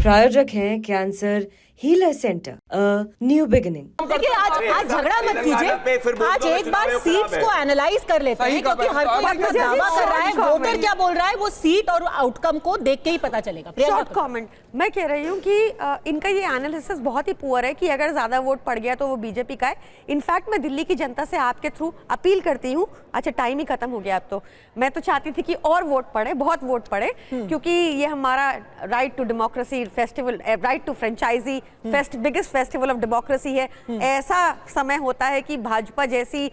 प्रायोजक हैं cancer healer centre, new beginning. देखिए आज झगड़ा मत कीजिए, आज एक बार सीट्स को एनालाइज कर लेते हैं, क्योंकि हर कोई अपना दावा कर रहा है, वोटर क्या बोल रहा है वो सीट और आउटकम को देख के ही पता चलेगा। शॉर्ट कमेंट, मैं कह रही हूँ कि इनका ये एनालिसिस बहुत ही पुअर है कि अगर ज्यादा वोट पड़ गया तो वो बीजेपी का है। इनफैक्ट मैं दिल्ली की जनता से आपके थ्रू अपील करती हूँ, अच्छा टाइम ही खत्म हो गया अब तो, मैं तो चाहती थी कि और वोट पड़े, बहुत वोट पड़े, क्योंकि ये हमारा right to democracy festival, right to franchise biggest festival of democracy है। ऐसा समय होता है कि भाजपा जैसी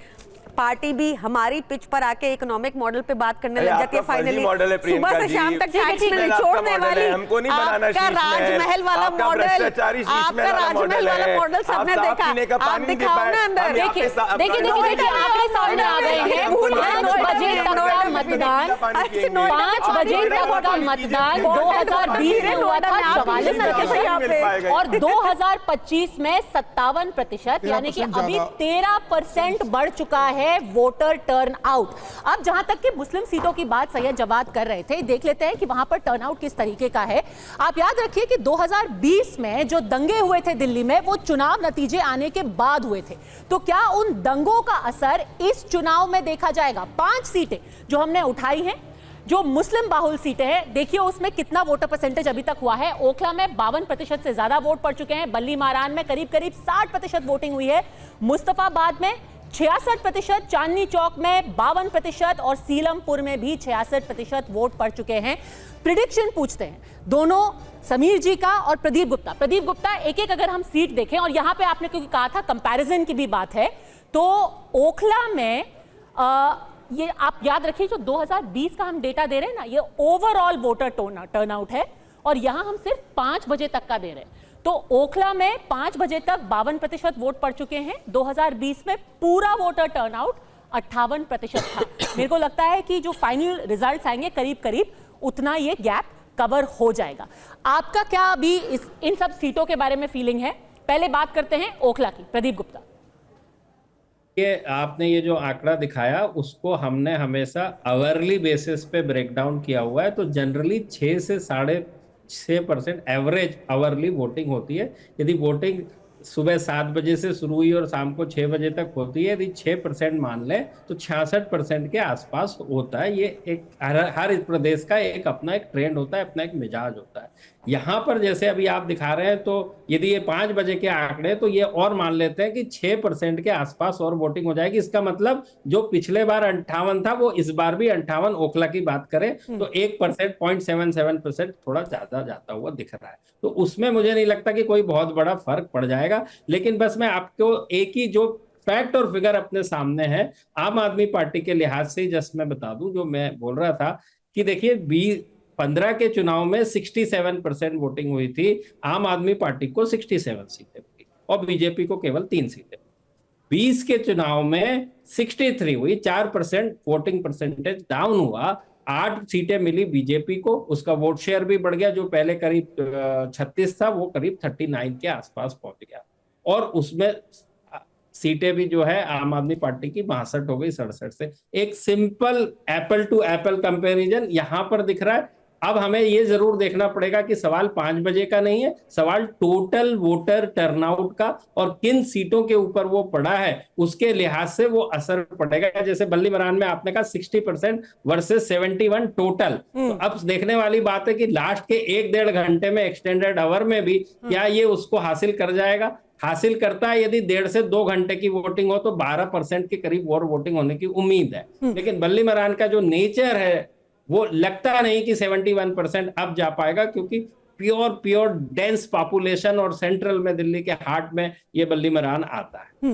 पार्टी भी हमारी पिच पर आके इकोनॉमिक मॉडल पे बात करने लग जाती है। फाइनली सुबह से शाम तक टैक्स में निचोड़ने वाली आपका राजमहल वाला मॉडल, आपका राजमहल वाला मॉडल सबने देखा, आप दिखाओ ना अंदर। देखिए आंकड़े सामने आ गए हैं। 5 बजे तक का मतदान, 5 बजे तक का मतदान 2020 में हुआ था 44% और 2025 में 57%, यानी कि अभी 13% बढ़ चुका है वोटर टर्न आउट। अब जहां तक कि मुस्लिम सीटों की बात सैयद जवाद कर रहे थे, देख लेते हैं कि वहां पर टर्नआउट किस तरीके का है। आप याद रखिए कि 2020 में जो दंगे हुए थे दिल्ली में, वो चुनाव नतीजे आने के बाद हुए थे। तो क्या उन दंगों का असर इस चुनाव में देखा जाएगा? 5 सीटें जो हमने उठाई हैं, जो मुस्लिम बाहुल सीटें हैं, देखिए उसमें कितना वोटर परसेंटेज अभी तक हुआ है। ओखला में 52% से ज्यादा वोट पड़ चुके हैं, बल्ली मारान में करीब 60% वोटिंग हुई है, मुस्तफाबाद में 66%, चांदनी चौक में 52% और सीलमपुर में भी 66% वोट पड़ चुके हैं। प्रिडिक्शन पूछते हैं दोनों समीर जी का और प्रदीप गुप्ता एक एक अगर हम सीट देखें, और यहां पे आपने क्योंकि कहा था कंपैरिजन की भी बात है, तो ओखला में ये आप याद रखिए जो 2020 का हम डेटा दे रहे हैं ना, ये ओवरऑल वोटर टर्नआउट है, और यहां हम सिर्फ 5 बजे तक का दे रहे हैं। तो ओखला में 5 बजे तक 52% वोट पड़ चुके हैं। 2020 में पूरा वोटर टर्नआउट 58% था। मेरे को लगता है कि जो फाइनल रिजल्ट्स आएंगे करीब उतना ये गैप कवर हो जाएगा। आपका क्या अभी इन सब सीटों के बारे में फीलिंग है? पहले बात करते हैं ओखला की, प्रदीप गुप्ता। ये आपने ये जो आंकड़ा दिखाया उसको हमने हमेशा आवरली बेसिस पे ब्रेक डाउन किया हुआ है। तो जनरली 6 से 6.5% एवरेज आवरली वोटिंग होती है। यदि वोटिंग सुबह 7 बजे से शुरू हुई और शाम को 6 बजे तक होती है, यदि 6% मान लें तो 66% के आसपास होता है। ये एक हर प्रदेश का एक अपना एक ट्रेंड होता है, अपना एक मिजाज होता है। यहाँ पर जैसे अभी आप दिखा रहे हैं, तो यदि ये 5 बजे के आंकड़े, तो ये और मान लेते हैं कि 6% के आसपास और वोटिंग हो जाएगी। इसका मतलब जो पिछले बार 58 था, वो इस बार भी 58 ओखला की बात करें तो 1%, 0.77% थोड़ा ज्यादा जाता हुआ दिख रहा है। तो उसमें मुझे नहीं लगता कि कोई बहुत बड़ा फर्क पड़ जाएगा। लेकिन बस मैं आपको एक ही जो फैक्ट और फिगर अपने सामने है, आम आदमी पार्टी के लिहाज से जस्ट मैं बता दूं, जो मैं बोल रहा था कि देखिए 15 के चुनाव में 67% वोटिंग हुई थी, आम आदमी पार्टी को 67 सीटें मिली और बीजेपी को केवल 3 सीटें। 20 के चुनाव में 63 हुई, 4% वोटिंग परसेंटेज डाउन हुआ, 8 सीटें मिली बीजेपी को, उसका वोट शेयर भी बढ़ गया, जो पहले करीब 36 था वो करीब 39 के आसपास पहुंच गया, और उसमें सीटें भी जो है आम आदमी पार्टी की 62 हो गई 67 से। एक simple apple to apple comparison यहां पर दिख रहा है। अब हमें ये जरूर देखना पड़ेगा कि सवाल 5 बजे का नहीं है, सवाल टोटल वोटर टर्नआउट का, और किन सीटों के ऊपर वो पड़ा है उसके लिहाज से वो असर पड़ेगा। जैसे बल्ली मरान में आपने कहा 60% वर्सेस 71 टोटल। तो अब देखने वाली बात है कि लास्ट के 1-1.5 घंटे में एक्सटेंडेड आवर में भी क्या ये उसको हासिल कर जाएगा। हासिल करता है, यदि 1.5 से 2 घंटे की वोटिंग हो तो 12% के करीब और वोटिंग होने की उम्मीद है। लेकिन बल्ली मरान का जो नेचर है वो लगता नहीं कि 71% अब जा पाएगा, क्योंकि प्योर डेंस पॉपुलेशन और सेंट्रल में दिल्ली के हार्ट में ये बल्ली मरान आता है।